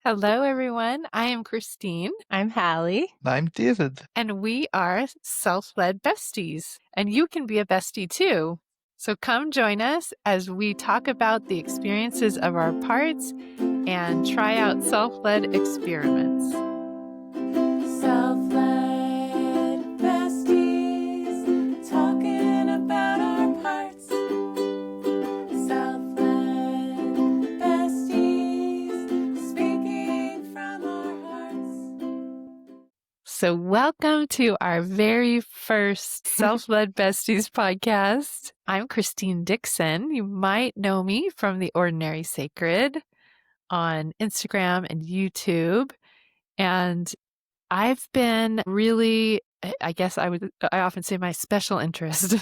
Hello, everyone. I am Christine, I'm Hallie. I'm David. and we are Self-Led Besties. And you can be a bestie too. So come join us as we talk about the experiences of our parts and try out self-led experiments. Self-led besties, talking about our parts. Self-led besties, speaking from our hearts. So welcome to our very first Self-Led Besties podcast. I'm Christine Dixon. You might know me from The Ordinary Sacred on Instagram and YouTube. And I've been really, I often say my special interest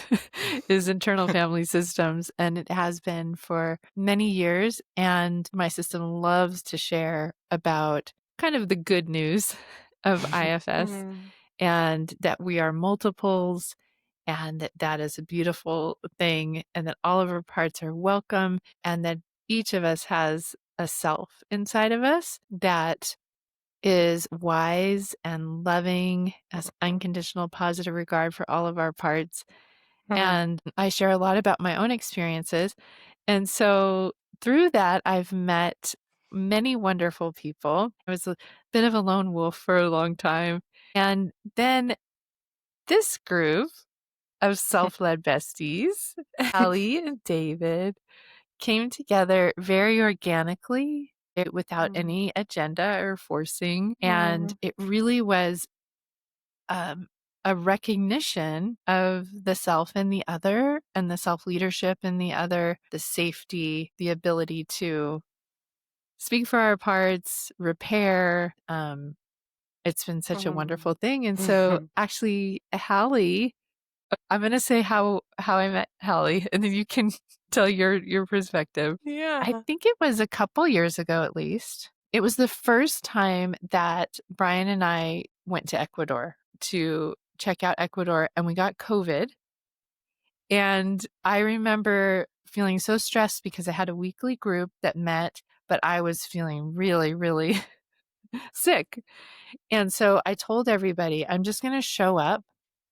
is internal family systems, and it has been for many years. And my system loves to share about kind of the good news of IFS and that we are multiples and that is a beautiful thing and that all of our parts are welcome and that each of us has a self inside of us that is wise and loving, has unconditional positive regard for all of our parts. And I share a lot about my own experiences. And so through that, I've met many wonderful people. I was a bit of a lone wolf for a long time. And then this group of self-led besties, Hallie and David, came together very organically without any agenda or forcing. And it really was a recognition of the self in the other and the self-leadership in the other, the safety, the ability to speak for our parts, repair. It's been such a wonderful thing. And so actually, Hallie, I'm going to say how I met Hallie, and then you can tell your perspective. Yeah. I think it was a couple years ago, at least. It was the first time that Brian and I went to Ecuador to check out Ecuador, and we got COVID. And I remember feeling so stressed because I had a weekly group that met, but I was feeling really, really sick. And so I told everybody, I'm just going to show up.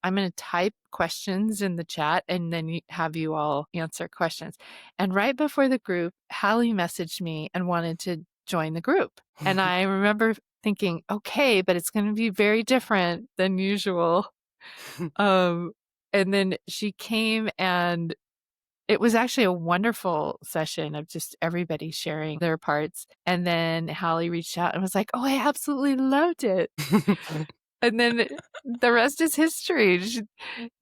I'm going to type questions in the chat and then have you all answer questions. And right before the group, Hallie messaged me and wanted to join the group. And I remember thinking, okay, but it's going to be very different than usual. And then she came, and it was actually a wonderful session of just everybody sharing their parts. And then Hallie reached out and was like, oh, I absolutely loved it. And then the rest is history. She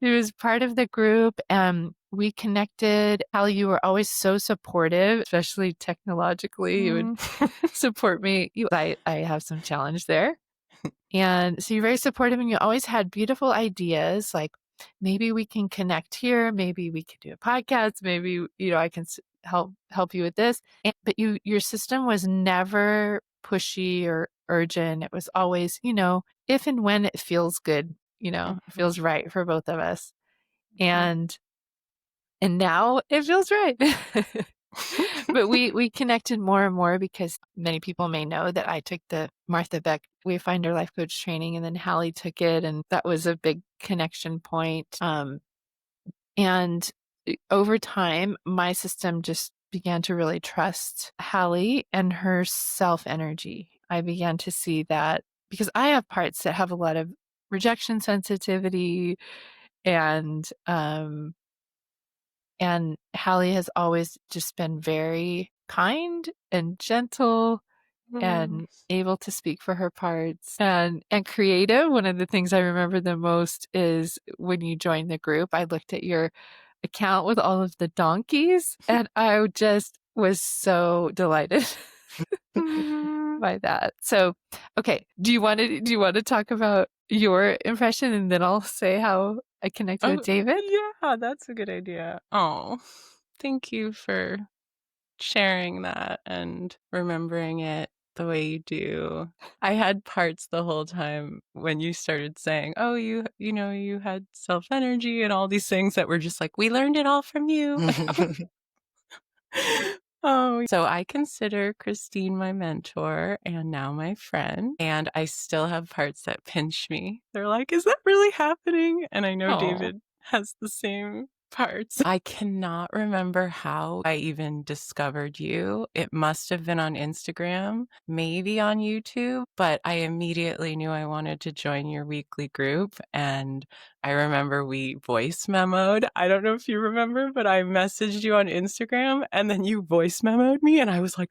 was part of the group, and we connected. Hallie, you were always so supportive, especially technologically. You would support me. I have some challenge there. And so you're very supportive, and you always had beautiful ideas like, maybe we can connect here. Maybe we could do a podcast. Maybe, I can help you with this. But your system was never pushy or urgent. It was always, if and when it feels good, it feels right for both of us. And now it feels right. But we connected more and more because many people may know that I took the Martha Beck Wayfinder Life Coach training, and then Hallie took it, and that was a big connection point. And over time, my system just began to really trust Hallie and her self energy. I began to see that because I have parts that have a lot of rejection sensitivity, and Hallie has always just been very kind and gentle and able to speak for her parts and creative. One of the things I remember the most is when you joined the group, I looked at your account with all of the donkeys, and I just was so delighted by that. So, okay, do you want to talk about your impression, and then I'll say how I connected with David? Yeah, that's a good idea. Oh, thank you for sharing that and remembering it the way you do. I had parts the whole time when you started saying, oh, you had self energy and all these things that were just like, we learned it all from you. Oh, so I consider Christine my mentor and now my friend, and I still have parts that pinch me. They're like, is that really happening? And I know Oh, David has the same parts. I cannot remember how I even discovered you. It must have been on Instagram, maybe on YouTube, but I immediately knew I wanted to join your weekly group. And I remember we voice memoed. I don't know if you remember, but I messaged you on Instagram and then you voice memoed me and I was like,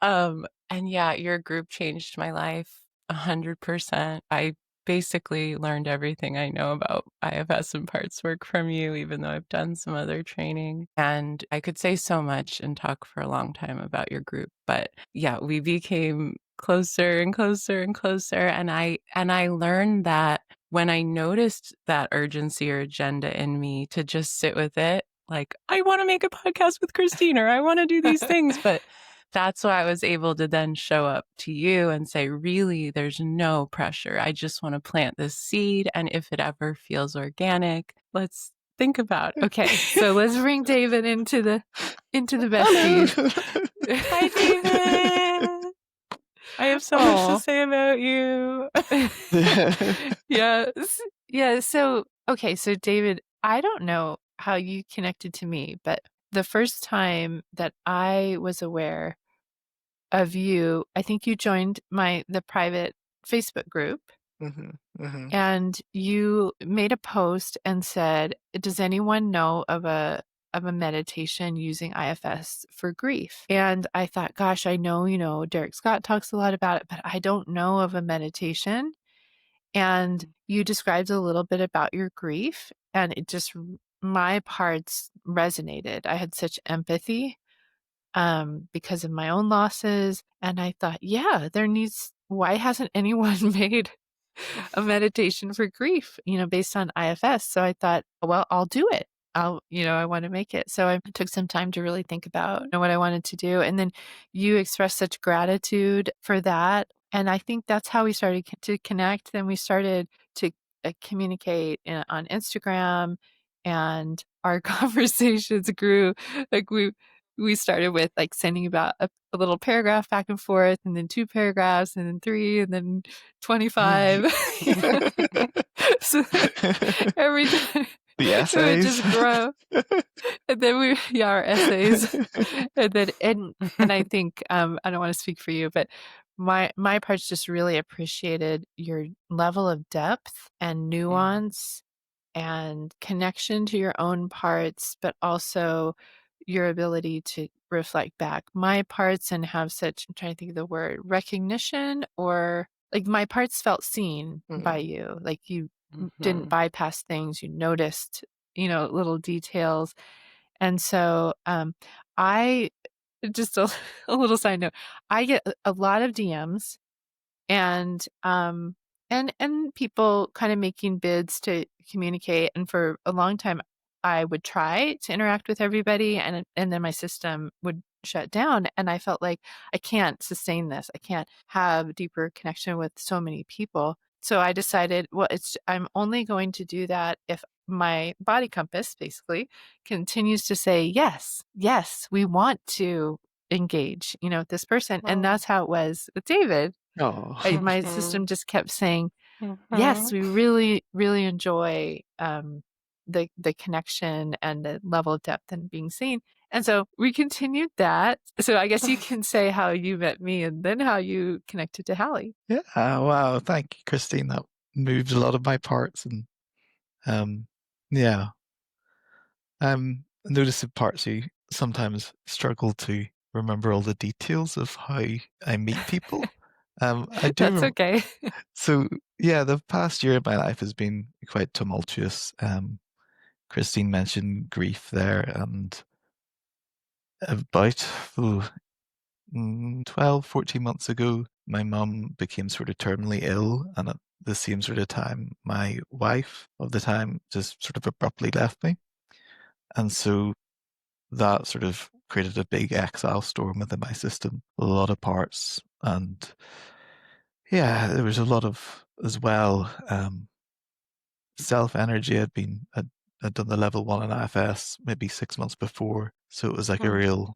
and yeah, your group changed my life 100%. I basically learned everything I know about IFS and parts work from you, even though I've done some other training. And I could say so much and talk for a long time about your group, but yeah, we became closer and closer and closer. And I learned that when I noticed that urgency or agenda in me to just sit with it, like, I want to make a podcast with Christine or I want to do these things, but that's why I was able to then show up to you and say, really, there's no pressure. I just want to plant this seed. And if it ever feels organic, let's think about it. okay. So let's bring David into the Hello. besties. Hi, David. I have so much to say about you. Yes. Yeah. So, okay. So, David, I don't know how you connected to me, but the first time that I was aware of you, I think you joined the private Facebook group and you made a post and said, "Does anyone know of a meditation using IFS for grief?" And I thought, gosh, I know, Derek Scott talks a lot about it, but I don't know of a meditation. And you described a little bit about your grief, and it just my parts resonated. I had such empathy because of my own losses, and I thought, yeah, why hasn't anyone made a meditation for grief, based on IFS? So I thought, well, I'll do it. I want to make it. So I took some time to really think about what I wanted to do. And then you expressed such gratitude for that. And I think that's how we started to connect. Then we started to communicate on Instagram, and our conversations grew. Like we started with like sending about a little paragraph back and forth, and then 2 paragraphs, and then 3, and then 25. So every time The it would essays. just grow. And then our essays. And I think, I don't want to speak for you, but my parts just really appreciated your level of depth and nuance and connection to your own parts, but also your ability to reflect back my parts and have such, I'm trying to think of the word, recognition, or like my parts felt seen by you. Like you didn't bypass things, you noticed, little details. And so I just a little side note, I get a lot of DMs and people kind of making bids to communicate. And for a long time, I would try to interact with everybody, and then my system would shut down, and I felt like I can't sustain this. I can't have deeper connection with so many people. So I decided, well, I'm only going to do that if my body compass basically continues to say, yes, yes, we want to engage, with this person. And that's how it was with David. Oh. My system just kept saying, yes, we really, really enjoy the connection and the level of depth and being seen. And so we continued that. So I guess you can say how you met me and then how you connected to Hallie. Yeah. Wow. Thank you, Christine. That moved a lot of my parts, and yeah. I notice in parts you sometimes struggle to remember all the details of how I meet people. I do. That's okay. So yeah, the past year of my life has been quite tumultuous. Christine mentioned grief there, and about 12, 14 months ago, my mum became sort of terminally ill, and at the same sort of time, my wife of the time just sort of abruptly left me. And so that sort of created a big exile storm within my system, a lot of parts. And yeah, there was a lot of, as well, self energy had I'd done the level 1 in IFS maybe 6 months before, so it was like a real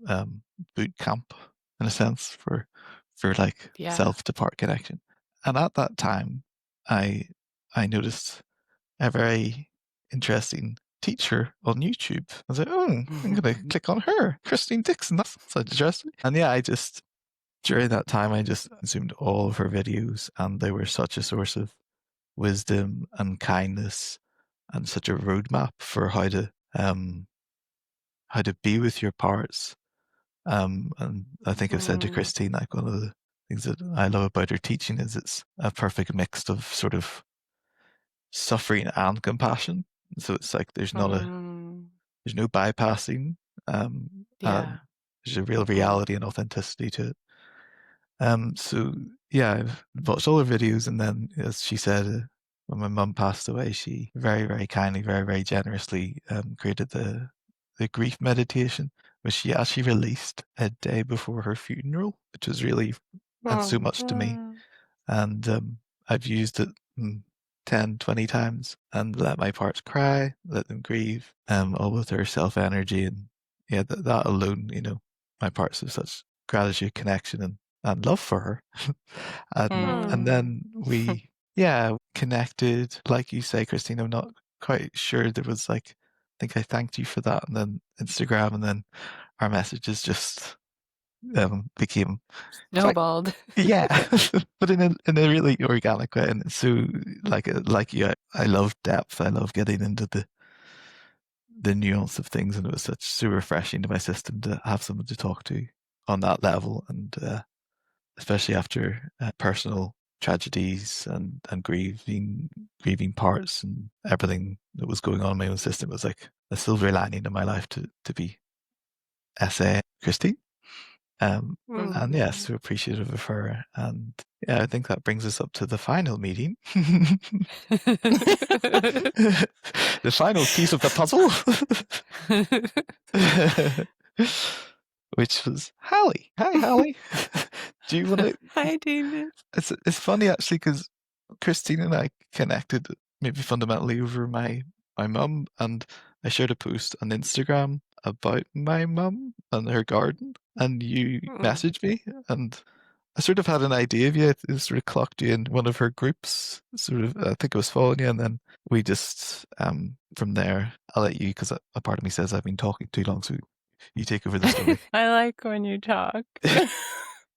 boot camp in a sense for like Yeah. self-to-part connection. And at that time, I noticed a very interesting teacher on YouTube. I was like, oh, I'm gonna click on her, Christine Dixon. That's interesting. And yeah, during that time, I just consumed all of her videos, and they were such a source of wisdom and kindness, and such a roadmap for how to be with your parts. And I think I've said to Christine, like, one of the things that I love about her teaching is it's a perfect mix of sort of suffering and compassion. So it's like there's no bypassing. Yeah. There's a real reality and authenticity to it. So yeah, I've watched all her videos, and then, as she said, when my mum passed away, she very, very kindly, very, very generously created the grief meditation, which she actually released a day before her funeral, which was really meant so much to me. And I've used it 10, 20 times, and let my parts cry, let them grieve, all with her self energy. And yeah, that alone, my parts have such gratitude, connection, and love for her. And then we, yeah, connected. Like you say, Christine, I'm not quite sure. There was like, I think I thanked you for that, and then Instagram, and then our messages just became quite, Snowballed. yeah, but in a really organic way. And so, like you, I love depth. I love getting into the nuance of things, and it was so refreshing to my system to have someone to talk to on that level. And especially after personal tragedies and grieving parts and everything that was going on in my own system, it was like a silver lining in my life to be SA Christine. And yeah, so appreciative of her. And yeah, I think that brings us up to the final meeting. The final piece of the puzzle. Which was Hallie. Hi, Hallie. Do you want to? Hi, David. It's funny actually, because Christine and I connected maybe fundamentally over my mum, and I shared a post on Instagram about my mum and her garden, and you messaged me, and I sort of had an idea of you. I sort of clocked you in one of her groups. Sort of, I think I was following you, and then we just from there. I'll let you, because a part of me says I've been talking too long, so you take over the story. I like when you talk.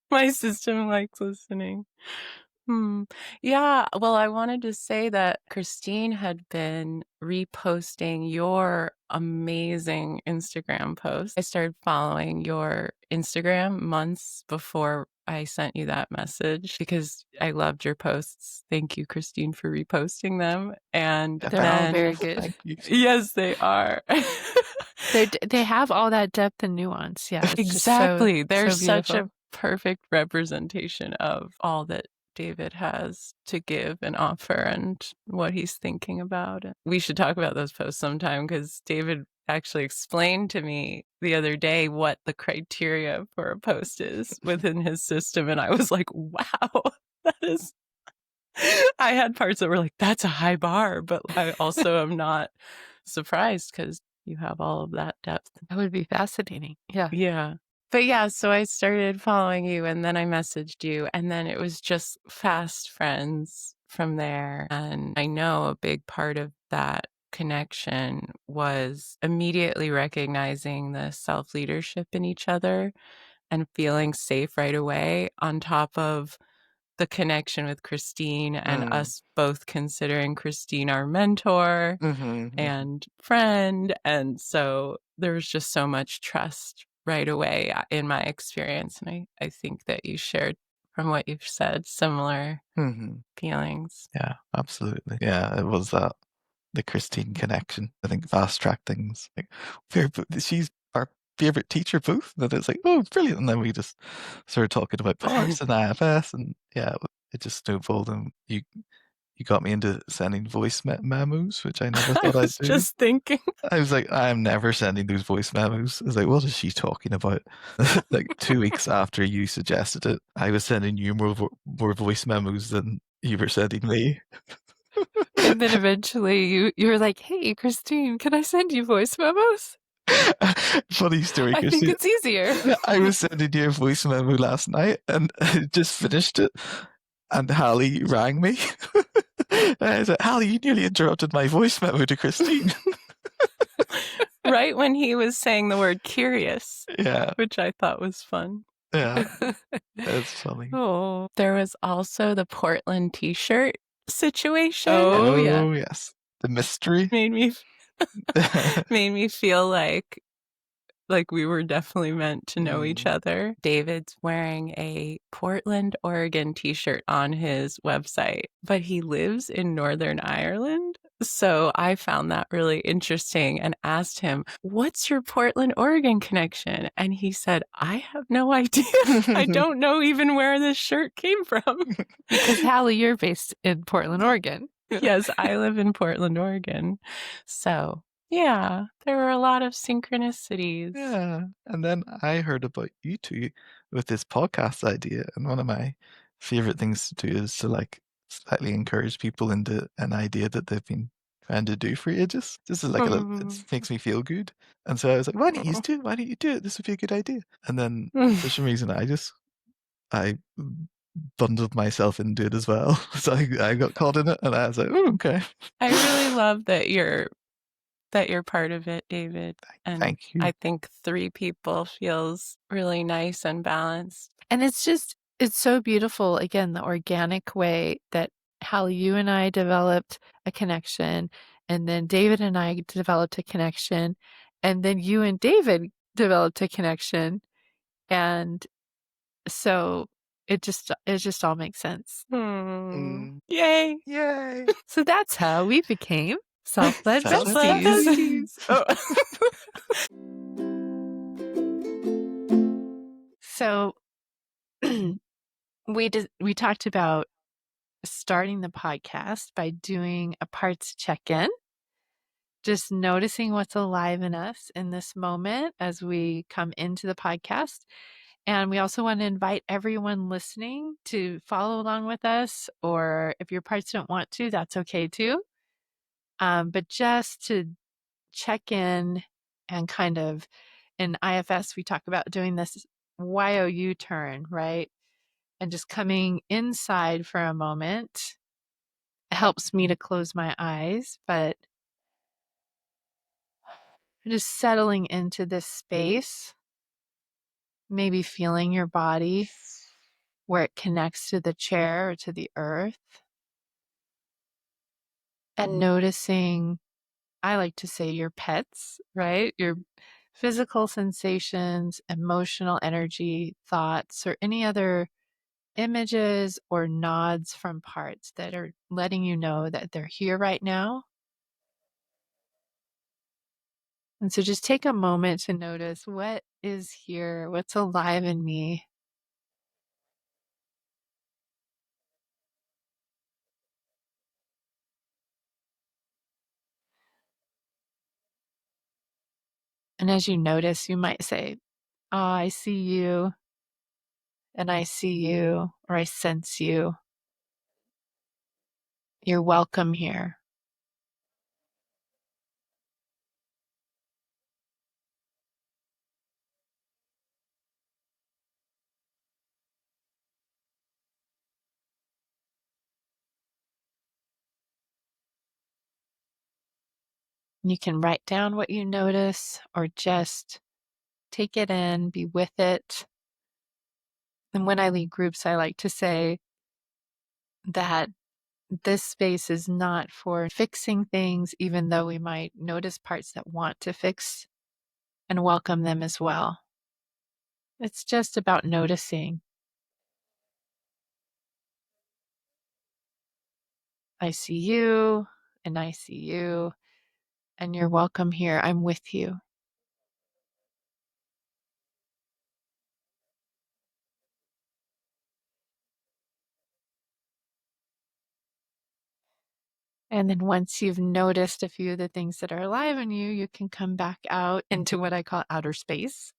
My system likes listening. Yeah, well, I wanted to say that Christine had been reposting your amazing Instagram posts. I started following your Instagram months before I sent you that message because I loved your posts. Thank you, Christine, for reposting them. And They're all very good. Thank you. Yes, they are. They have all that depth and nuance. Yeah, it's exactly. Just They're so such a beautiful. perfect representation of all that David has to give and offer and what he's thinking about. We should talk about those posts sometime, because David actually explained to me the other day what the criteria for a post is within his system. And I was like, wow, that is. I had parts that were like, that's a high bar, but I also am not surprised because you have all of that depth. That would be fascinating. Yeah. Yeah. But yeah, so I started following you, and then I messaged you, and then it was just fast friends from there. And I know a big part of that connection was immediately recognizing the self-leadership in each other and feeling safe right away, on top of the connection with Christine and us both considering Christine our mentor and friend. And so there was just so much trust right away in my experience. And I think that you shared, from what you've said, similar feelings. Yeah, absolutely. Yeah, it was the Christine connection. I think fast track things. Like, she's our favorite teacher both. And it's like, oh, brilliant. And then we just started talking about parts and IFS, and yeah, it just snowballed. And you got me into sending voice memos, which I never thought I I'd was do. just thinking. I was like, I'm never sending those voice memos. I was like, what is she talking about? Like 2 weeks after you suggested it, I was sending you more voice memos than you were sending me. And then eventually you were like, hey, Christine, can I send you voice memos? Funny story, I think Christine. it's easier. I was sending you a voice memo last night and I just finished it. And Hallie rang me. I said, Hallie, you nearly interrupted my voice memo to Christine. Right when he was saying the word curious, Yeah, which I thought was fun. yeah, that's funny. Oh, There was also the Portland t-shirt situation. Oh, yeah. Yes. The mystery. Made me feel like we were definitely meant to know each other. David's wearing a Portland, Oregon t-shirt on his website, but he lives in Northern Ireland. So I found that really interesting and asked him, what's your Portland, Oregon connection? And he said, I have no idea. I don't know even where this shirt came from. Because Hallie, you're based in Portland, Oregon. Yes, I live in Portland, Oregon. So yeah, there were a lot of synchronicities. Yeah. And then I heard about you two with this podcast idea. And one of my favorite things to do is to like slightly encourage people into an idea that they've been trying to do for ages. This is like a little, it makes me feel good. And so I was like, why don't you do it? Why don't you do it? This would be a good idea. And then for some reason, I bundled myself into it as well. So I got caught in it and I was like, oh, okay. I really love that you're part of it, David. And Thank you. I think 3 people feels really nice and balanced. And it's so beautiful, again, the organic way that Hallie, you and I developed a connection, and then David and I developed a connection, and then you and David developed a connection. And so it just all makes sense. Yay. Yay. So that's how we became self-led Self-led besties. So we talked about starting the podcast by doing a parts check-in, just noticing what's alive in us in this moment as we come into the podcast. And we also want to invite everyone listening to follow along with us, or if your parts don't want to, that's okay too. But just to check in and kind of, in IFS, we talk about doing this YOU turn, right? And just coming inside for a moment. It helps me to close my eyes, but just settling into this space, maybe feeling your body where it connects to the chair or to the earth, and noticing, I like to say, your pets, right? Your physical sensations, emotional energy, thoughts, or any other images or nods from parts that are letting you know that they're here right now. And so just take a moment to notice what is here, what's alive in me. And as you notice, you might say, oh, I see you, and I see you, or I sense you. You're welcome here. You can write down what you notice or just take it in, be with it. And when I lead groups, I like to say that this space is not for fixing things, even though we might notice parts that want to fix, and welcome them as well. It's just about noticing. I see you, and I see you, and you're welcome here. I'm with you. And then once you've noticed a few of the things that are alive in you, you can come back out into what I call outer space.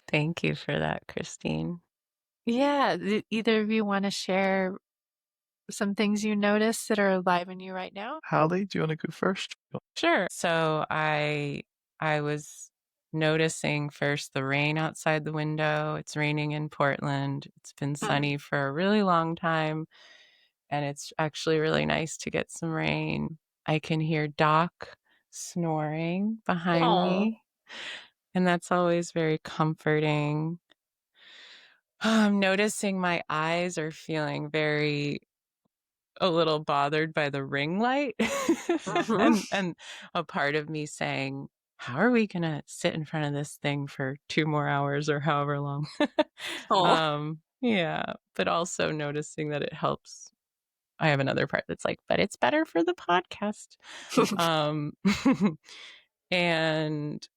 Thank you for that, Christine. Yeah, either of you want to share some things you notice that are alive in you right now? Hallie, do you want to go first? Sure. So I was noticing first the rain outside the window. It's raining in Portland. It's been sunny for a really long time, and it's actually really nice to get some rain. I can hear Doc snoring behind me, and that's always very comforting. I'm noticing my eyes are feeling a little bothered by the ring light and a part of me saying, how are we gonna sit in front of this thing for 2 more hours or however long? Yeah, but also noticing that it helps. I have another part that's like, but it's better for the podcast. um and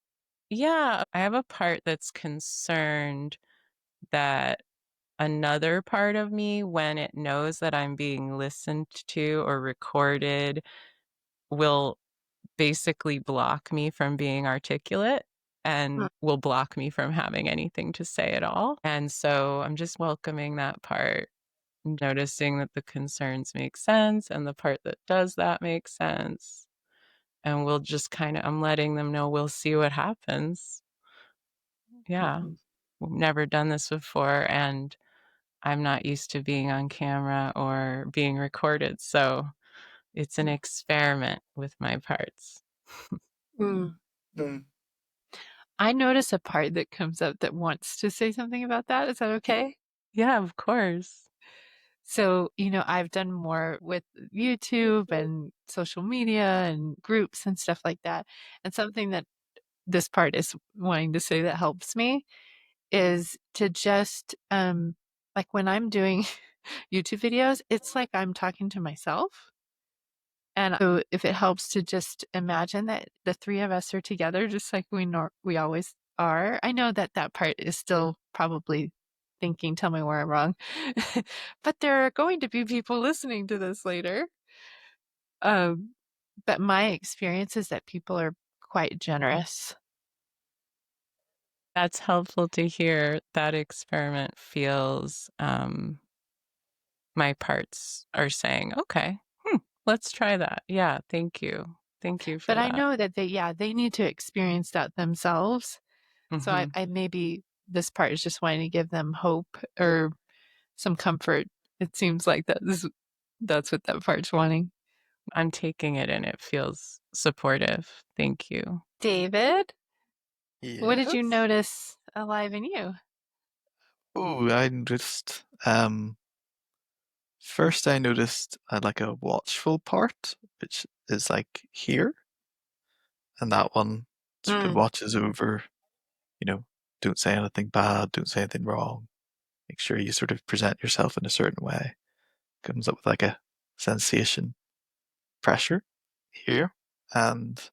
yeah, I have a part that's concerned that another part of me, when it knows that I'm being listened to or recorded, will basically block me from being articulate and will block me from having anything to say at all. And so I'm just welcoming that part, noticing that the concerns make sense and the part that does that makes sense. And we'll just I'm letting them know we'll see what happens. Yeah. We've never done this before, and I'm not used to being on camera or being recorded. So it's an experiment with my parts. I notice a part that comes up that wants to say something about that. Is that okay? Yeah, of course. So, I've done more with YouTube and social media and groups and stuff like that. And something that this part is wanting to say that helps me is to just, like when I'm doing YouTube videos, it's like I'm talking to myself. And so if it helps to just imagine that the three of us are together, just like we always are. I know that that part is still probably thinking, tell me where I'm wrong. But there are going to be people listening to this later. But my experience is that people are quite generous. That's helpful to hear. That experiment feels, my parts are saying, okay, let's try that. Yeah, thank you. Thank you for But I that. know that they need to experience that themselves. So Mhm. I maybe this part is just wanting to give them hope or some comfort. It seems like that's what that part's wanting. I'm taking it and it feels supportive. Thank you. David, what did you Yes. notice alive in you? Oh, I noticed. First, I noticed like a watchful part, which is like here, and that one sort of watches over. You know, don't say anything bad, don't say anything wrong. Make sure you sort of present yourself in a certain way. Comes up with like a sensation pressure here, and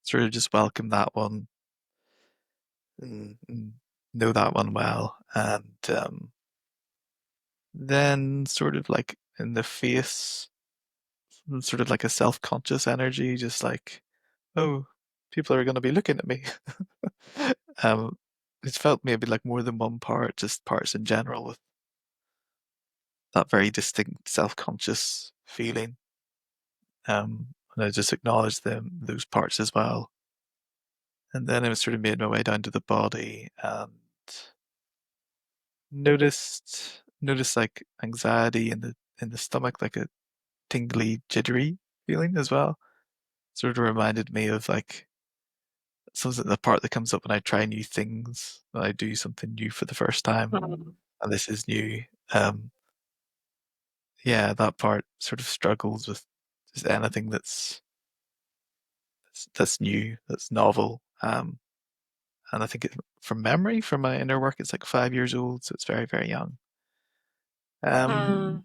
sort of just welcome that one and know that one well, and then sort of like in the face, sort of like a self-conscious energy, just like, oh, people are going to be looking at me. um, it's felt maybe like more than one part, just parts in general with that very distinct self-conscious feeling. And I just acknowledged those parts as well. And then I was sort of made my way down to the body and noticed like anxiety in the stomach, like a tingly, jittery feeling as well. Sort of reminded me of like something the part that comes up when I try new things, when I do something new for the first time, and this is new. Um, yeah, that part sort of struggles with just anything that's new, that's novel. And I think from memory, from my inner work, it's like 5 years old, so it's very, very young. And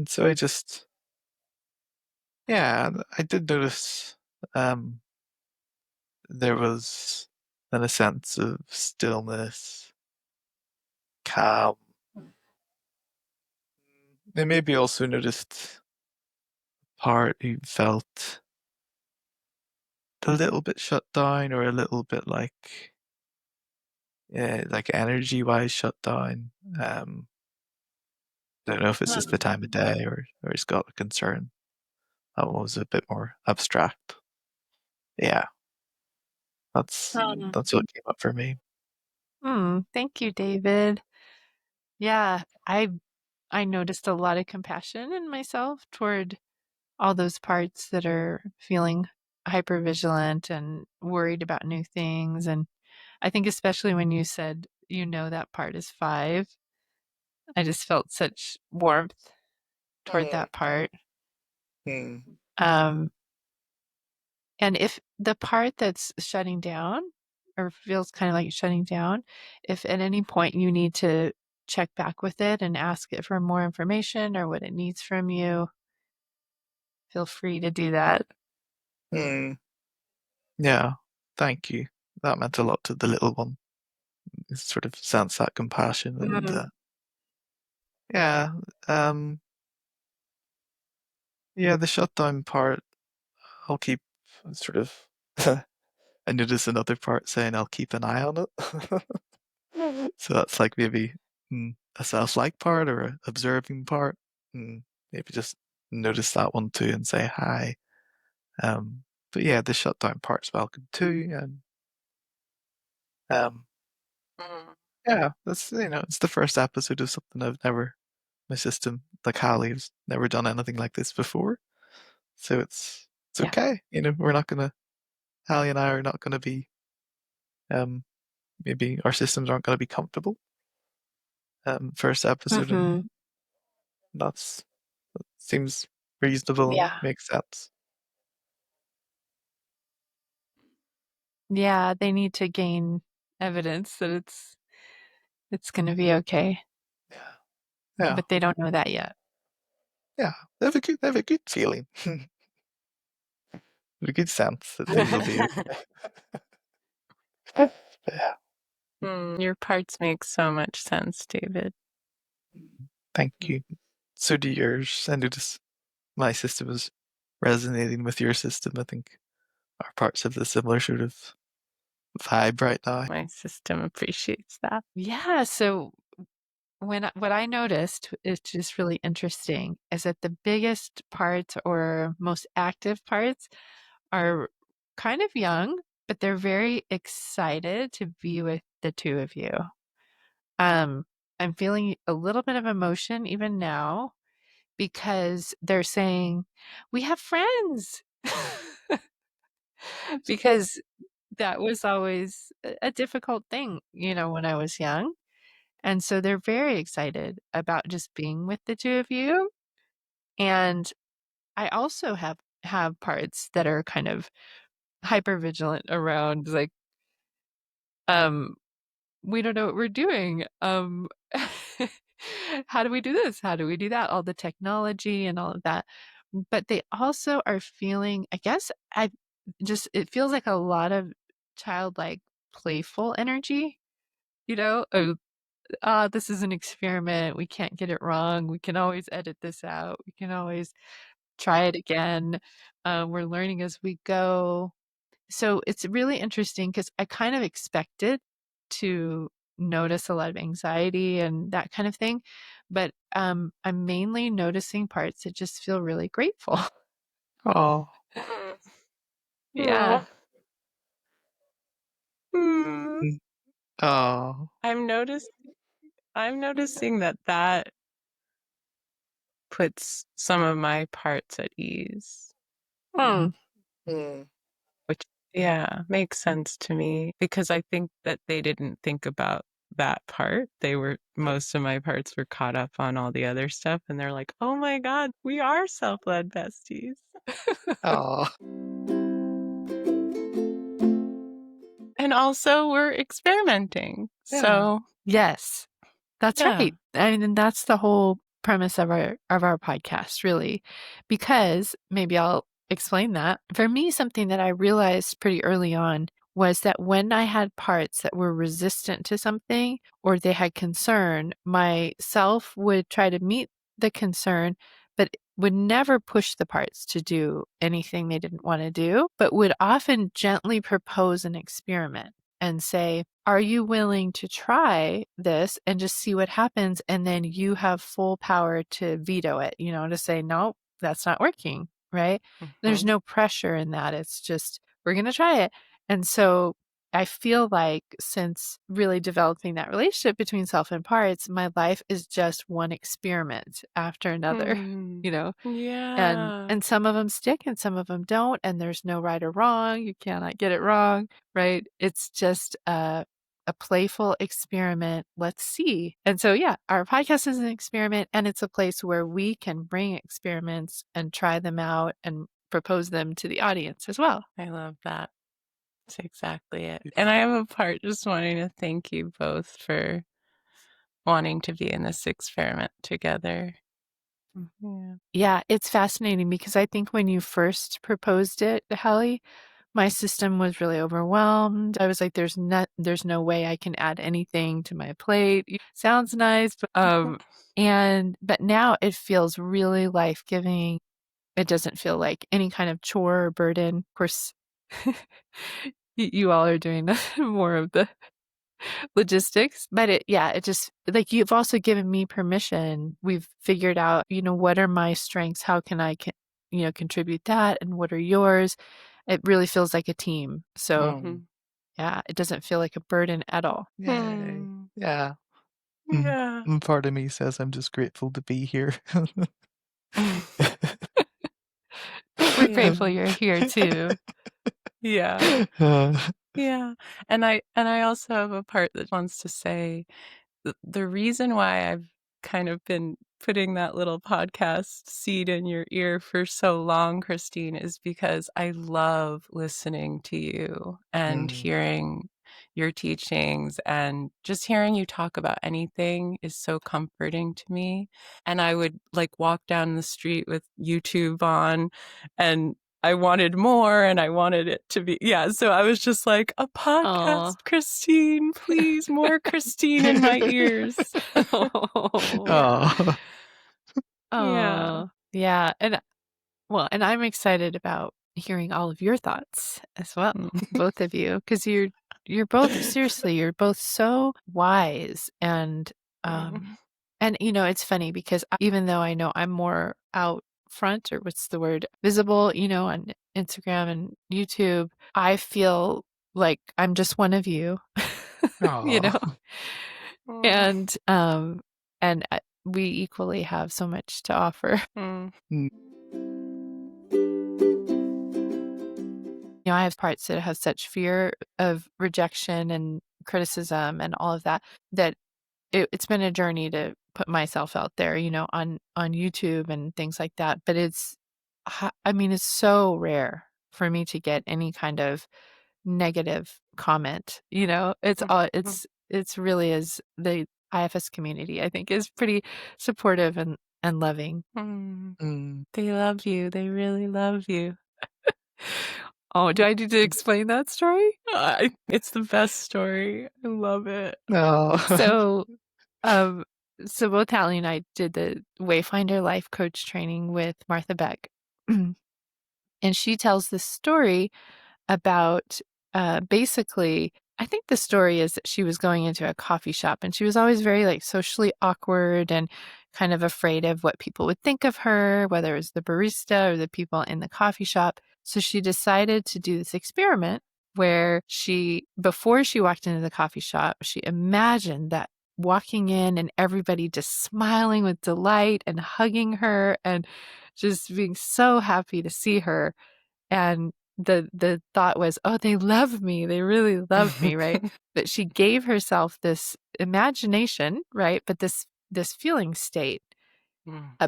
so yeah, I did notice um, there was then a sense of stillness, calm. I maybe also noticed part who felt a little bit shut down or a little bit like like energy wise shut down. Don't know if it's just the time of day or he's got a concern. That one was a bit more abstract. Yeah, that's what came up for me. Thank you, David. Yeah, I noticed a lot of compassion in myself toward all those parts that are feeling hypervigilant and worried about new things. And I think especially when you said that part is 5, I just felt such warmth toward Mm, that part. mm, Um, and if the part that's shutting down or feels kind of like it's shutting down, if at any point you need to check back with it and ask it for more information or what it needs from you, feel free to do that. mm. Yeah, thank you. That meant a lot to the little one. It sort of sense that compassion and Mhm. yeah, um, yeah, the shutdown part. I'll keep sort of. I noticed another part saying I'll keep an eye on it. So that's like maybe a self-like part or a observing part. Maybe just notice that one too and say hi. But yeah, the shutdown part's welcome too. And um, Mm. yeah, that's it's the first episode of something my system like Hallie's never done anything like this before. So it's Yeah. okay. We're not gonna Hallie and I are not gonna be um maybe our systems aren't gonna be comfortable. First episode and Hmm. that seems reasonable and Yeah. makes sense. Yeah, they need to gain evidence that it's going to be okay, Yeah. Yeah. but they don't know that yet. Yeah. They have a good feeling. A good sense that things will be okay. But yeah. Your parts make so much sense, David. Thank you. So do yours. I noticed my system is resonating with your system. I think our parts have the similar sort of vibe right now. My system appreciates that. Yeah, so what I noticed is just really interesting is that the biggest parts or most active parts are kind of young, but they're very excited to be with the two of you. Um, I'm feeling a little bit of emotion even now because they're saying, "We have friends." Because that was always a difficult thing, when I was young. And so they're very excited about just being with the two of you. And I also have parts that are kind of hyper vigilant around like, um, we don't know what we're doing. How do we do this? How do we do that? All the technology and all of that. But they also are feeling, I guess it feels like a lot of childlike playful energy, of this is an experiment. We can't get it wrong. We can always edit this out. We can always try it again. We're learning as we go. So it's really interesting because I kind of expected to notice a lot of anxiety and that kind of thing, but I'm mainly noticing parts that just feel really grateful. Oh. Yeah. Mm. Oh. I'm noticed I'm noticing that puts some of my parts at ease, Hmm. which yeah, makes sense to me because I think that they didn't think about that part. Most of my parts were caught up on all the other stuff and they're like, "Oh my God, we are self-led besties." Oh. And also we're experimenting. Yeah. So, Yes. That's yeah. right. I mean, that's the whole premise of our podcast, really. Because maybe I'll explain that. For me, something that I realized pretty early on was that when I had parts that were resistant to something or they had concern, my self would try to meet the concern, but would never push the parts to do anything they didn't want to do, but would often gently propose an experiment. and say, are you willing to try this and just see what happens? And then you have full power to veto it, to say, no, that's not working, right? There's no pressure in that. It's just, we're going to try it. And so I feel like since really developing that relationship between self and parts, my life is just one experiment after another, Yeah. and some of them stick and some of them don't, and there's no right or wrong. You cannot get it wrong, right? It's just a playful experiment. Let's see. And so, yeah, our podcast is an experiment, and it's a place where we can bring experiments and try them out and propose them to the audience as well. I love that. That's exactly it. And I have a part just wanting to thank you both for wanting to be in this experiment together. Yeah, it's fascinating because I think when you first proposed it, Hallie, my system was really overwhelmed. I was like, there's no way I can add anything to my plate. Sounds nice, but now it feels really life-giving. It doesn't feel like any kind of chore or burden. Of course, you all are doing more of the logistics, but it just like you've also given me permission. We've figured out, what are my strengths? How can I contribute that? And what are yours? It really feels like a team. So yeah, it doesn't feel like a burden at all. Yay. Yeah. Yeah. And part of me says I'm just grateful to be here. We're grateful you're here too. Yeah. Yeah. And I also have a part that wants to say the reason why I've kind of been putting that little podcast seed in your ear for so long, Christine, is because I love listening to you and hearing your teachings, and just hearing you talk about anything is so comforting to me. And I would walk down the street with YouTube on, and I wanted more, and I wanted it to be, so I was just like, a podcast, Christine, please, more Christine in my ears. Oh. Yeah. And I'm excited about hearing all of your thoughts as well, both of you, because you're both, seriously, you're both so wise. And it's funny because even though I know I'm more out front, or what's the word, visible, on Instagram and YouTube, I feel like I'm just one of you, and we equally have so much to offer. I have parts that have such fear of rejection and criticism and all of that, that it's been a journey to put myself out there, on YouTube and things like that. But it's so rare for me to get any kind of negative comment. It's really is the IFS community, I think, is pretty supportive and loving. They love you. They really love you. Oh, do I need to explain that story? It's the best story. I love it. So both Hallie and I did the Wayfinder Life Coach training with Martha Beck. And she tells this story about basically, I think the story is that she was going into a coffee shop, and she was always very socially awkward and kind of afraid of what people would think of her, whether it was the barista or the people in the coffee shop. So she decided to do this experiment where before she walked into the coffee shop, she imagined that walking in and everybody just smiling with delight and hugging her and just being so happy to see her. And the thought was, oh, they love me. They really love me, right? But she gave herself this imagination, right? But this feeling state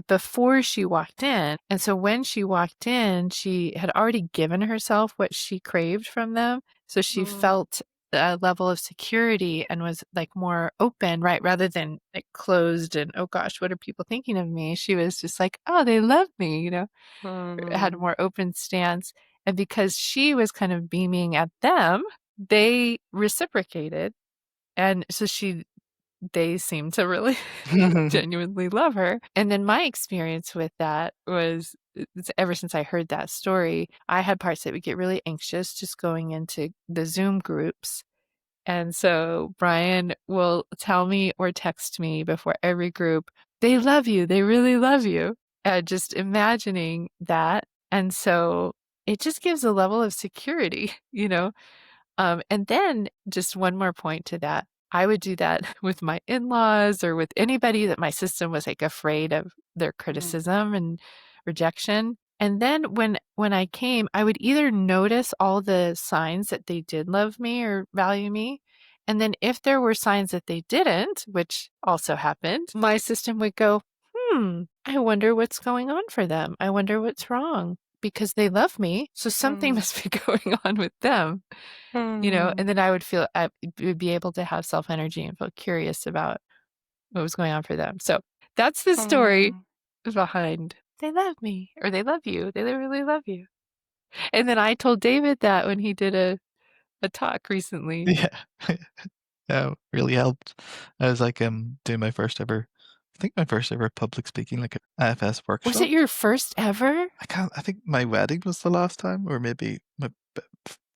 before she walked in. And so when she walked in, she had already given herself what she craved from them. So she felt a level of security and was more open, right? Rather than closed and, oh gosh, what are people thinking of me? She was just like, oh, they love me, had a more open stance. And because she was kind of beaming at them, they reciprocated. And so they seemed to really genuinely love her. And then my experience with that was, ever since I heard that story, I had parts that would get really anxious just going into the Zoom groups. And so Brian will tell me or text me before every group, they love you. They really love you. Just imagining that. And so it just gives a level of security, you know? And then just one more point to that. I would do that with my in-laws or with anybody that my system was like afraid of their criticism and rejection. And then when I came, I would either notice all the signs that they did love me or value me. And then if there were signs that they didn't, which also happened, my system would go, I wonder what's going on for them. I wonder what's wrong because they love me. So something must be going on with them, you know, and then I would be able to have self energy and feel curious about what was going on for them. So that's the story behind they love me or they love you. They really love you. And then I told David that when he did a talk recently. Yeah. Yeah, really helped. I was like doing my first ever, I think my first ever public speaking, like an IFS Was it workshop. your first ever? I think my wedding was the last time, or maybe my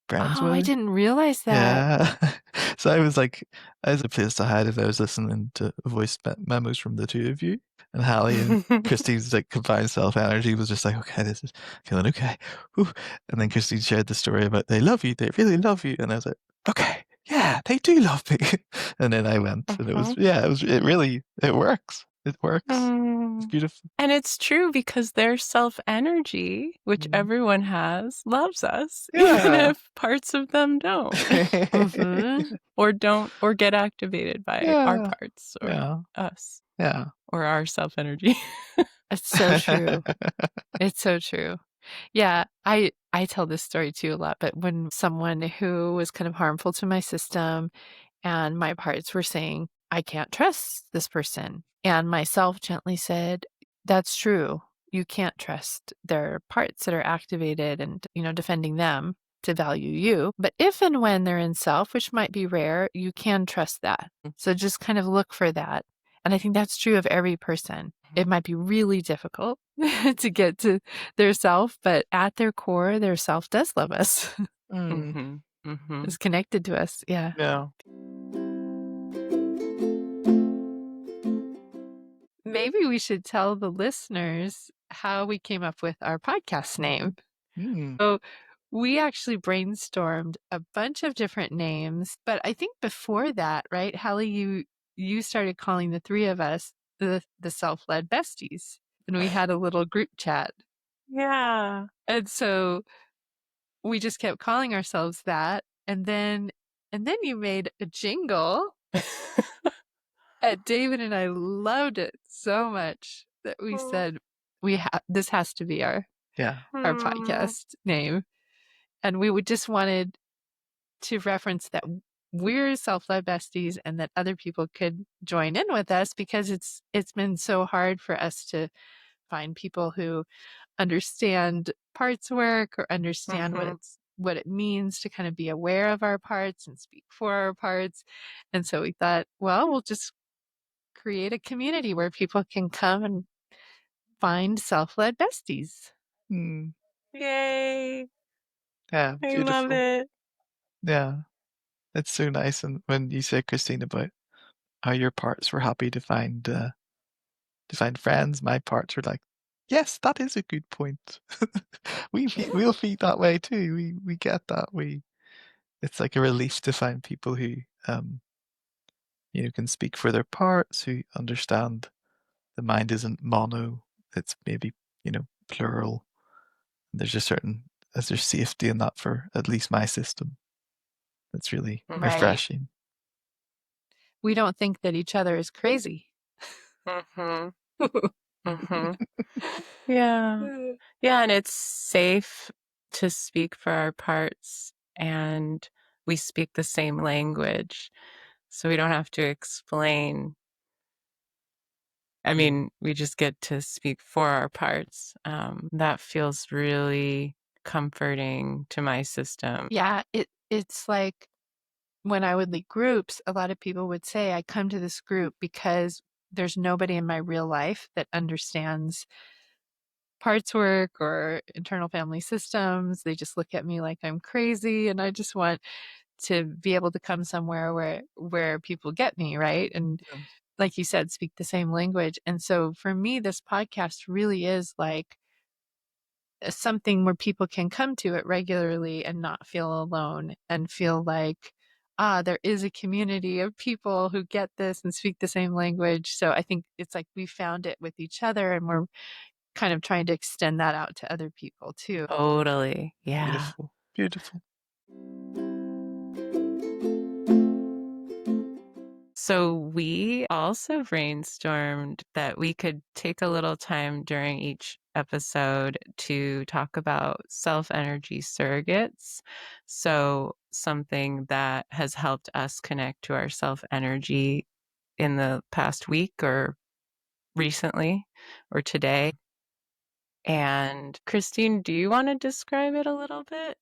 friend's Oh, I wedding. didn't realize that. Yeah. So I was like, as a place to hide it, I was listening to voice memos from the two of you. And Hallie and Christine's like combined self energy was just like, okay, this is feeling okay. Whew. And then Christine shared the story about they love you, they really love you. And I was like, okay, yeah, they do love me. And then I went and it really, it works. It works. It's beautiful. And it's true because their self energy, which Mm. everyone has, loves us, even Yeah. if parts of them don't, or get activated by our Yeah. parts or Yeah. us Yeah. or our self energy. It's so true. It's so true. Yeah, I tell this story too a lot, but when someone who was kind of harmful to my system and my parts were saying, I can't trust this person. And myself gently said, that's true. You can't trust their parts that are activated and, you know, defending them to value you. But if and when they're in self, which might be rare, you can trust that. So just kind of look for that. And I think that's true of every person. It might be really difficult to get to their self, but at their core, their self does love us. It's connected to us. Yeah. Yeah. Maybe we should tell the listeners how we came up with our podcast name. So we actually brainstormed a bunch of different names, but I think before that, right, Hallie, you started calling the three of us the self-led besties, and we had a little group chat. Yeah. And so we just kept calling ourselves that, and then you made a jingle. And David and I loved it so much that we said this has to be our podcast name. And we would just wanted to reference that we're self-led besties and that other people could join in with us because it's been so hard for us to find people who understand parts work or understand what it means to kind of be aware of our parts and speak for our parts. And so we thought, well, we'll just create a community where people can come and find self-led besties. Yay. Yeah, I beautiful. love it. Yeah, it's so nice. And when you said, Christine, about how your parts were happy to find friends, my parts were like, yes, that is a good point. We'll feel that way too. We get that. It's like a relief to find people who can speak for their parts, who understand the mind isn't mono, it's maybe, plural. There's there's safety in that for at least my system. That's really refreshing. We don't think that each other is crazy. Yeah. Yeah, and it's safe to speak for our parts, and we speak the same language, so we don't have to explain. I mean, we just get to speak for our parts. That feels really comforting to my system. Yeah, it's like when I would lead groups, a lot of people would say, I come to this group because there's nobody in my real life that understands parts work or internal family systems. They just look at me like I'm crazy, and I just want to be able to come somewhere where people get me, right? And Yeah. like you said, speak the same language. And so for me, this podcast really is like something where people can come to it regularly and not feel alone and feel like, there is a community of people who get this and speak the same language. So I think it's like we found it with each other and we're kind of trying to extend that out to other people too. Totally. Yeah. Beautiful. Beautiful. So we also brainstormed that we could take a little time during each episode to talk about self-energy surrogates. So something that has helped us connect to our self-energy in the past week or recently or today. And Christine, do you want to describe it a little bit?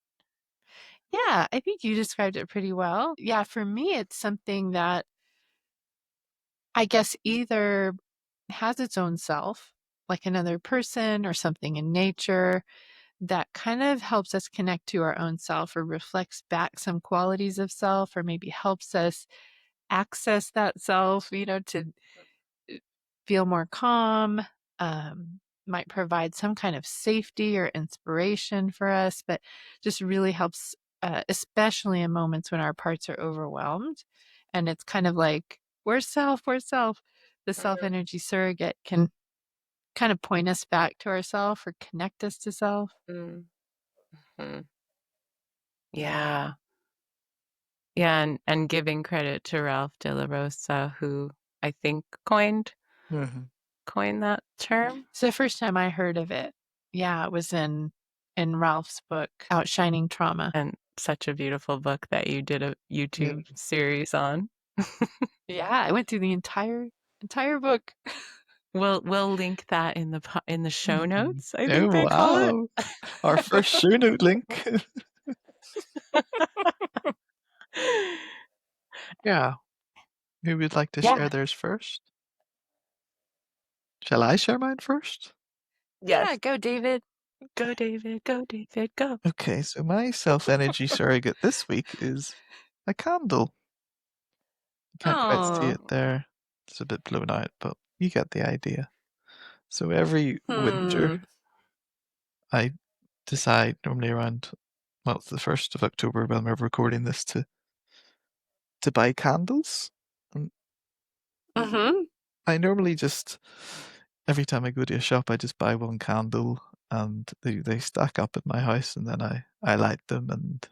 Yeah, I think you described it pretty well. Yeah, for me, it's something that I guess either has its own self, like another person or something in nature that kind of helps us connect to our own self or reflects back some qualities of self or maybe helps us access that self, to feel more calm, might provide some kind of safety or inspiration for us, but just really helps, especially in moments when our parts are overwhelmed. And it's kind of like, where's self? Where's self? The self energy surrogate can kind of point us back to ourself or connect us to self. Mm-hmm. Yeah. Yeah, and giving credit to Ralph de la Rosa, who I think coined that term. It's the first time I heard of it. Yeah, it was in Ralph's book, Outshining Trauma. And such a beautiful book that you did a YouTube series on. Yeah, I went through the entire book. We'll link that in the show notes, I Oh, think they call it. wow. Our first show note link. Yeah. Who would like to share theirs first? Shall I share mine first? Yeah, Yes. go David. Go, David. Go, David. Go. Okay, so my self-energy surrogate this week is a candle. You can't quite see it there. It's a bit blown out, but you get the idea. So every winter, I decide normally around, well, it's the 1st of October when we're recording this to buy candles. And I normally just, every time I go to a shop, I just buy one candle and they stack up at my house and then I light them. And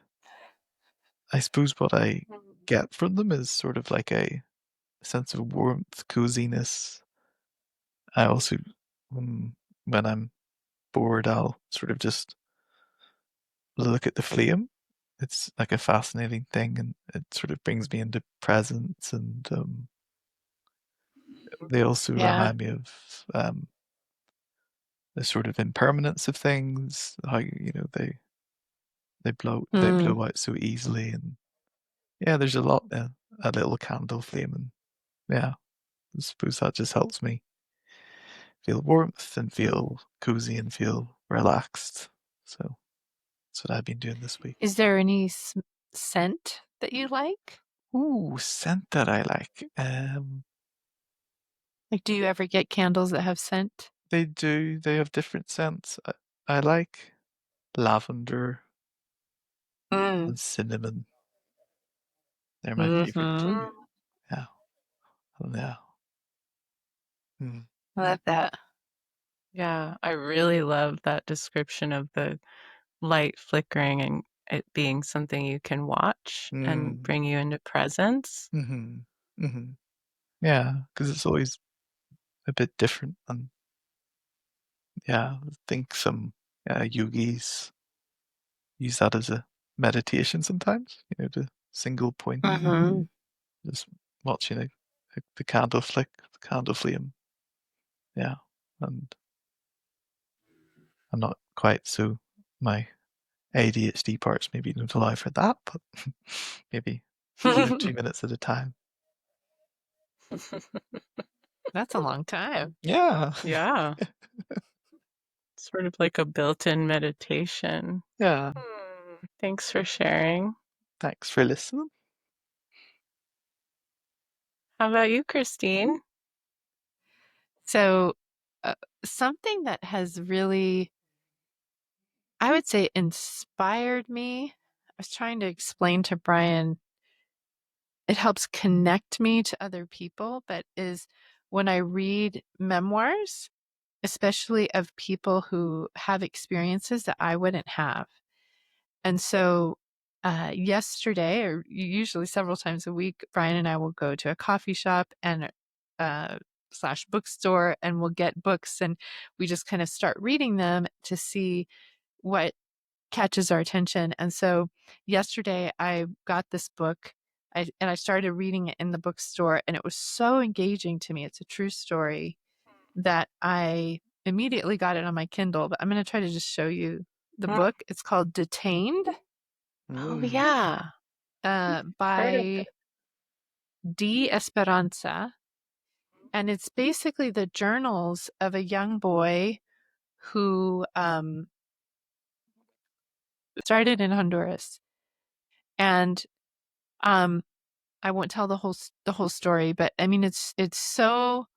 I suppose what I get from them is sort of like a sense of warmth, coziness. I also, when I'm bored, I'll sort of just look at the flame. It's like a fascinating thing, and it sort of brings me into presence. And they also remind me of the sort of impermanence of things. How they blow out so easily, and yeah, there's a little candle flame, and yeah, I suppose that just helps me feel warmth and feel cozy and feel relaxed. So that's what I've been doing this week. Is there any scent that you like? Ooh, scent that I like. Like, do you ever get candles that have scent? They do. They have different scents. I like lavender and cinnamon. They're my favorite two. Yeah. Yeah. Mm. I love that. Yeah, I really love that description of the light flickering and it being something you can watch and bring you into presence. Yeah, because it's always a bit different. And yeah, I think some yogis use that as a meditation sometimes, to single point, just watching the candle flick, the candle flame. Yeah, and I'm not quite so, my ADHD parts maybe don't allow for that, but maybe 2 minutes at a time. That's a long time. Yeah. Yeah. Sort of like a built-in meditation. Yeah. Thanks for sharing. Thanks for listening. How about you, Christine? So, something that has really, I would say, inspired me. I was trying to explain to Brian, it helps connect me to other people, but is when I read memoirs, especially of people who have experiences that I wouldn't have. And so, yesterday, or usually several times a week, Brian and I will go to a coffee shop and slash bookstore, and we'll get books, and we just kind of start reading them to see what catches our attention. And so, yesterday, I got this book. And I started reading it in the bookstore, and it was so engaging to me. It's a true story that I immediately got it on my Kindle, but I'm going to try to just show you the Mm. book. It's called Detained Oh, yeah. Heard of by it. D. Esperanza. And it's basically the journals of a young boy who started in Honduras. And um, I won't tell the whole story, but I mean it's so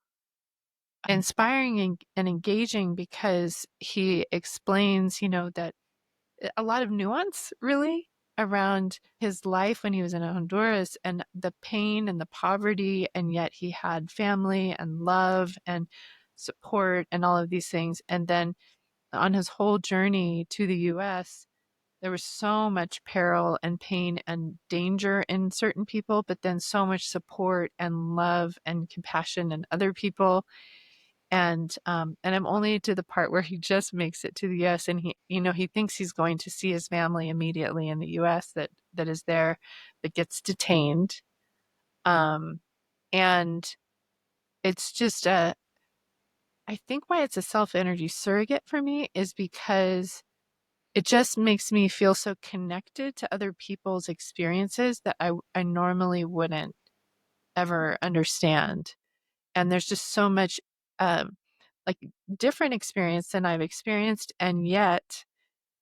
inspiring and engaging because he explains, that a lot of nuance really around his life when he was in Honduras and the pain and the poverty, and yet he had family and love and support and all of these things. And then on his whole journey to the US, there was so much peril and pain and danger in certain people, but then so much support and love and compassion in other people. And I'm only to the part where he just makes it to the US, and he thinks he's going to see his family immediately in the US that is there, but gets detained. Um, and it's just I think why it's a self energy surrogate for me is because it just makes me feel so connected to other people's experiences that I normally wouldn't ever understand. And there's just so much um, like different experience than I've experienced, and yet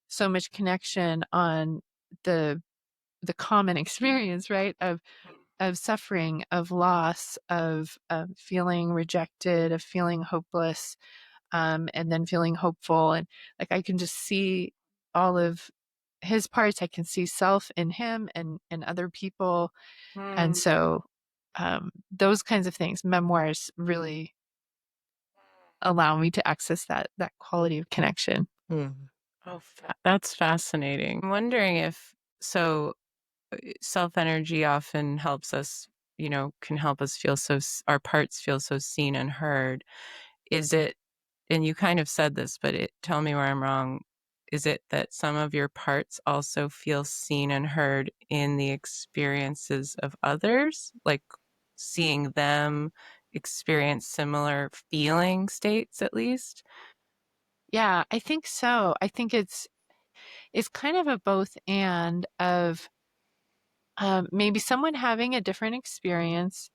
so much connection on the common experience, right? Of suffering, of loss, of feeling rejected, of feeling hopeless, and then feeling hopeful. And like I can just see all of his parts. I can see self in him and other people. And Mm. so those kinds of things, memoirs really allow me to access that quality of connection. Oh, that's fascinating. I'm wondering if so self energy often helps us, can help us feel our parts feel so seen and heard. Is it, and you kind of said this, but tell me where I'm wrong. Is it that some of your parts also feel seen and heard in the experiences of others, like seeing them experience similar feeling states, at least? Yeah, I think so. I think it's kind of a both and of maybe someone having a different experience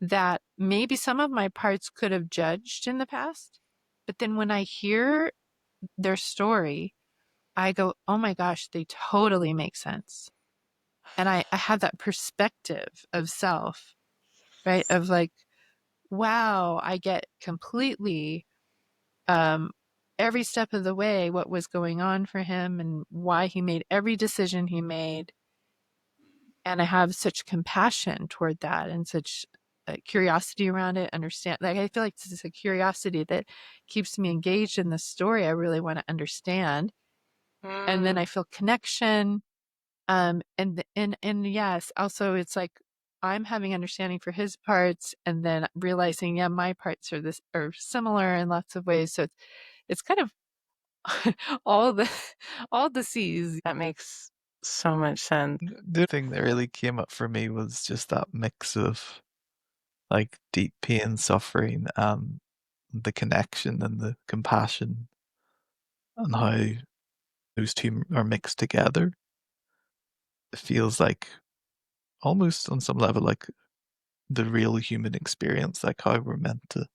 that maybe some of my parts could have judged in the past. But then when I hear their story, I go, oh my gosh, they totally make sense. And I have that perspective of self, right? Of like, wow, I get completely um, every step of the way what was going on for him and why he made every decision he made. And I have such compassion toward that and such curiosity around it. Understand, like I feel like this is a curiosity that keeps me engaged in the story. I really want to understand, and then Mm. I feel connection. And yes, also it's like I'm having understanding for his parts, and then realizing, yeah, my parts are similar in lots of ways. So it's kind of all the all the C's. That makes so much sense. The thing that really came up for me was just that mix of like deep pain, suffering, and the connection and the compassion, and how those two are mixed together. It feels like almost on some level like the real human experience, like how we're meant to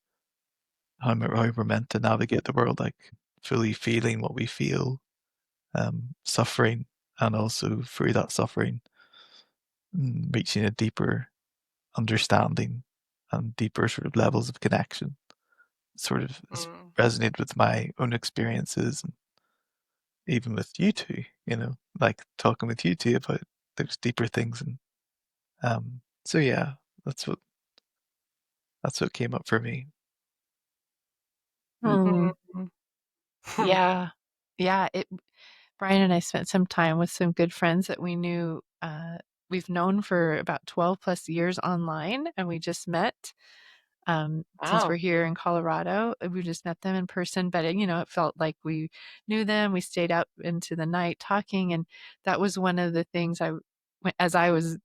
navigate the world, like fully feeling what we feel, suffering, and also through that suffering reaching a deeper understanding and deeper sort of levels of connection. Sort of resonated with my own experiences, and even with you two, like talking with you two about those deeper things. And so yeah, that's what came up for me. Mm, Mm. yeah. Yeah. Brian and I spent some time with some good friends that we've known for about 12 plus years online, and we just met. Since Wow. we're here in Colorado, we just met them in person, but it felt like we knew them. We stayed out into the night talking, and that was one of the things as I was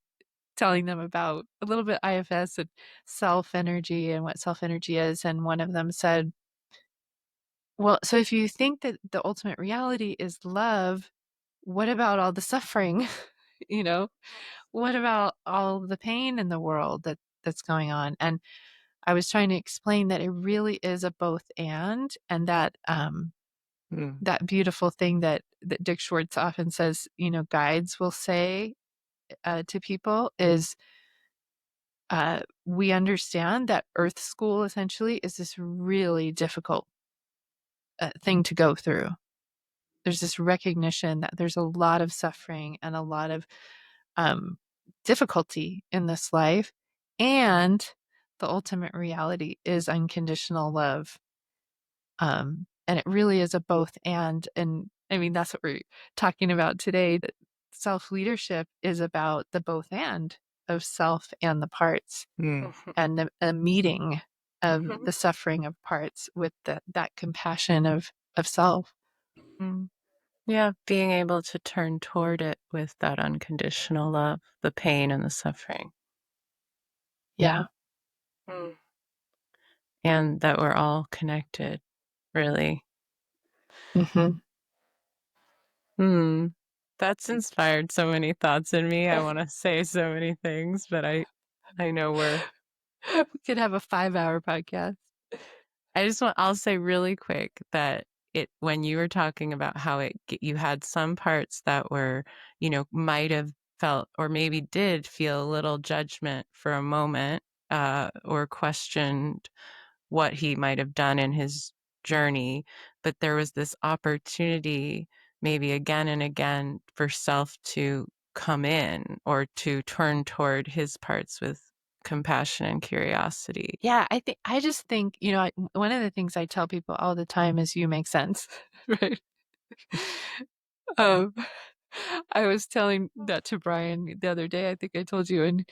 telling them about a little bit IFS and self energy and what self energy is, and one of them said, "Well, so if you think that the ultimate reality is love, what about all the suffering?" you know, what about all the pain in the world that's going on? And I was trying to explain that it really is a both and that that beautiful thing that Dick Schwartz often says, guides will say to people is we understand that Earth School essentially is this really difficult thing to go through. There's this recognition that there's a lot of suffering and a lot of um, difficulty in this life, and the ultimate reality is unconditional love. And it really is a both and I mean that's what we're talking about today, that self-leadership is about the both and of self and the parts, and a meeting of the suffering of parts with that compassion of self. Yeah, being able to turn toward it with that unconditional love, the pain and the suffering. Yeah. And that we're all connected, really. Mm-hmm. That's inspired so many thoughts in me. I want to say so many things, but I know We could have a 5-hour podcast. I'll say really quick that when you were talking about how you had some parts that were, might have felt or maybe did feel a little judgment for a moment, or questioned what he might have done in his journey, but there was this opportunity maybe again and again for self to come in or to turn toward his parts with compassion and curiosity. Yeah, I just think, one of the things I tell people all the time is you make sense, right? Um, I was telling that to Brian the other day. I think I told you, and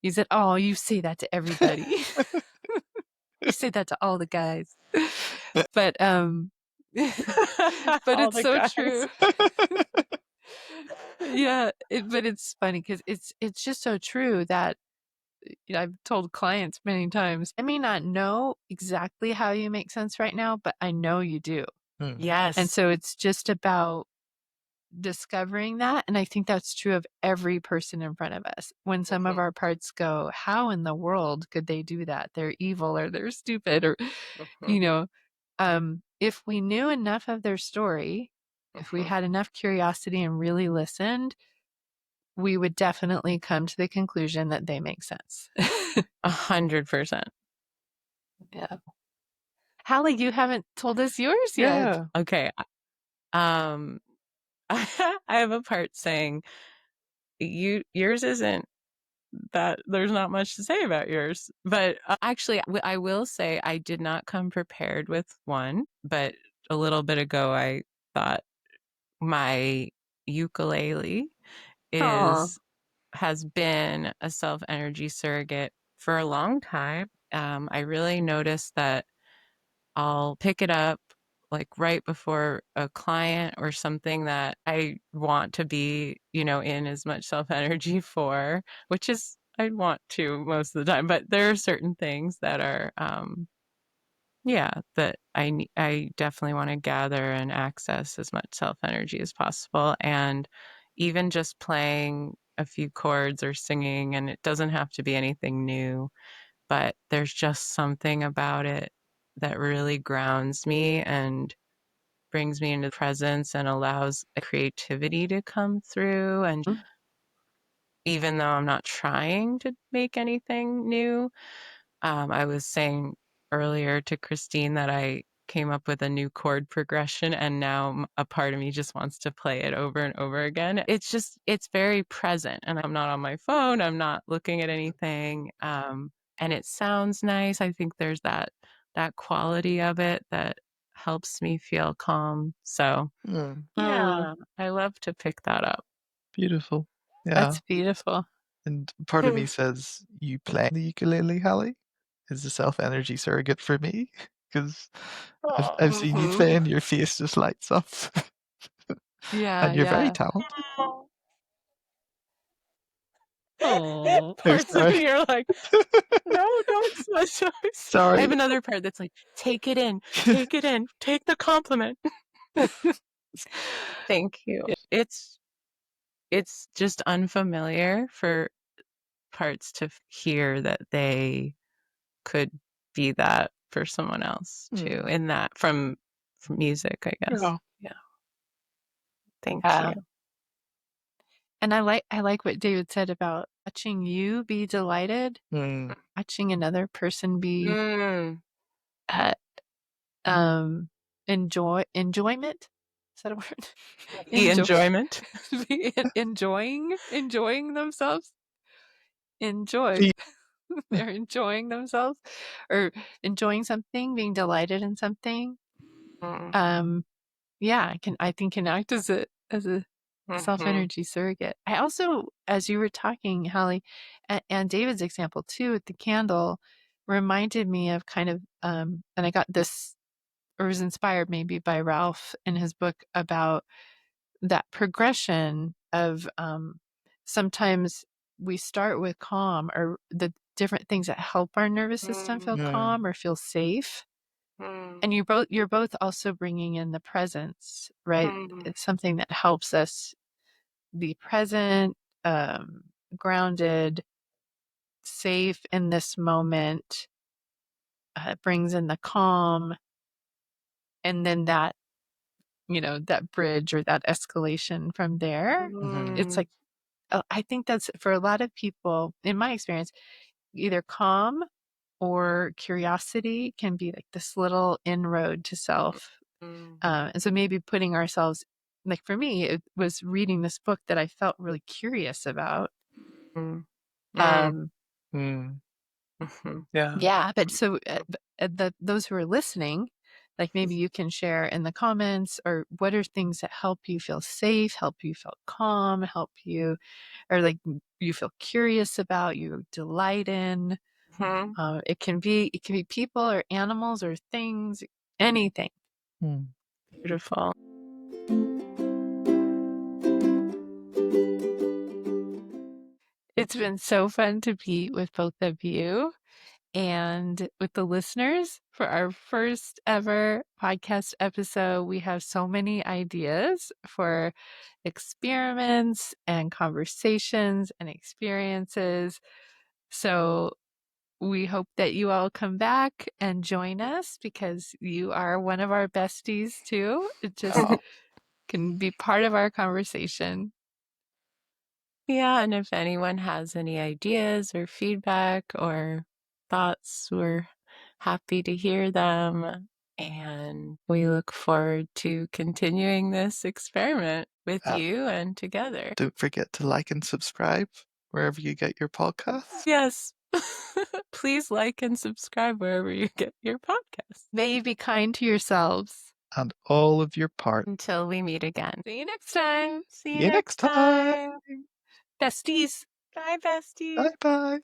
he said, "Oh, you say that to everybody. You say that to all the guys." But but All it's the so guys. true. Yeah, but it's funny because it's just so true that I've told clients many times, I may not know exactly how you make sense right now, but I know you do. And Yes. so it's just about discovering that. And I think that's true of every person in front of us. When some of our parts go, how in the world could they do that? They're evil or they're stupid or, you know, if we knew enough of their story, if we had enough curiosity and really listened, we would definitely come to the conclusion that they make sense. 100%. Yeah. Hallie, you haven't told us yours yet. Yeah. Okay. Um, I have a part saying yours isn't that there's not much to say about yours, but actually I will say I did not come prepared with one, but a little bit ago I thought my ukulele Aw. has been a self energy surrogate for a long time. I really noticed that I'll pick it up like right before a client or something that I want to be, in as much self energy for, which is I want to most of the time, but there are certain things that are, yeah, that I definitely want to gather and access as much self energy as possible. And even just playing a few chords or singing, and it doesn't have to be anything new, but there's just something about it that really grounds me and brings me into presence and allows a creativity to come through. And even though I'm not trying to make anything new. I was saying earlier to Christine that I came up with a new chord progression, and now a part of me just wants to play it over and over again. It's very present, and I'm not on my phone. I'm not looking at anything. And it sounds nice. I think there's that quality of it that helps me feel calm. So yeah, I love to pick that up. Beautiful. Yeah. That's beautiful. And part of me says, you playing the ukulele, Hallie, is a self-energy surrogate for me. Because I've seen you play and your face just lights up. Yeah, And you're very yeah. talented. Oh, Parts of sorry. me are like, no, don't smush us. Sorry. I have another part that's like, take it in, take the compliment. Thank you. It's just unfamiliar for parts to hear that they could be that for someone else too, in that from music, I guess. Yeah. Thank Yeah. you. And I like what David said about watching you be delighted, watching another person be enjoyment. Is that a word? Enjoyment. enjoying themselves. Enjoy. They're enjoying themselves or enjoying something, being delighted in something. Yeah, I think can act as a self-energy surrogate. I also, as you were talking, Hallie, and David's example too with the candle reminded me of kind of and I got this or was inspired maybe by Ralph in his book about that progression of sometimes we start with calm or the different things that help our nervous system feel calm or feel safe. And you're both also bringing in the presence, right? It's something that helps us be present, grounded, safe in this moment. It brings in the calm, and then that that bridge or that escalation from there. It's like I think that's for a lot of people, in my experience, either calm or curiosity can be like this little inroad to self. And so maybe putting ourselves, like for me, it was reading this book that I felt really curious about. Yeah, but so those who are listening, like maybe you can share in the comments or what are things that help you feel safe, help you feel calm, help you, or like you feel curious about, you delight in. It can be people or animals or things, anything. Beautiful. It's been so fun to be with both of you and with the listeners for our first ever podcast episode. We have so many ideas for experiments and conversations and experiences. So we hope that you all come back and join us because you are one of our besties too. It just can be part of our conversation. Yeah, and if anyone has any ideas or feedback or thoughts, we're happy to hear them. And we look forward to continuing this experiment with you and together. Don't forget to like and subscribe wherever you get your podcasts. Yes. Please like and subscribe wherever you get your podcasts. May you be kind to yourselves. And all of your parts. Until we meet again. See you next time. See you next time. Besties. Bye, besties. Bye-bye.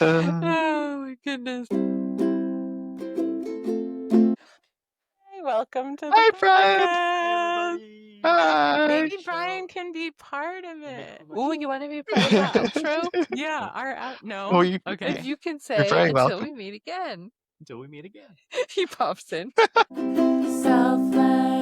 Oh my goodness. Hey, welcome to the Hi, podcast. Brian. Hi. Maybe Brian can be part of it. Oh, you want to be part of the outro? Yeah, our out. No. Oh, you- Okay. If you can You're say very until welcome. we meet again. Until we meet again. He pops in. Self-love.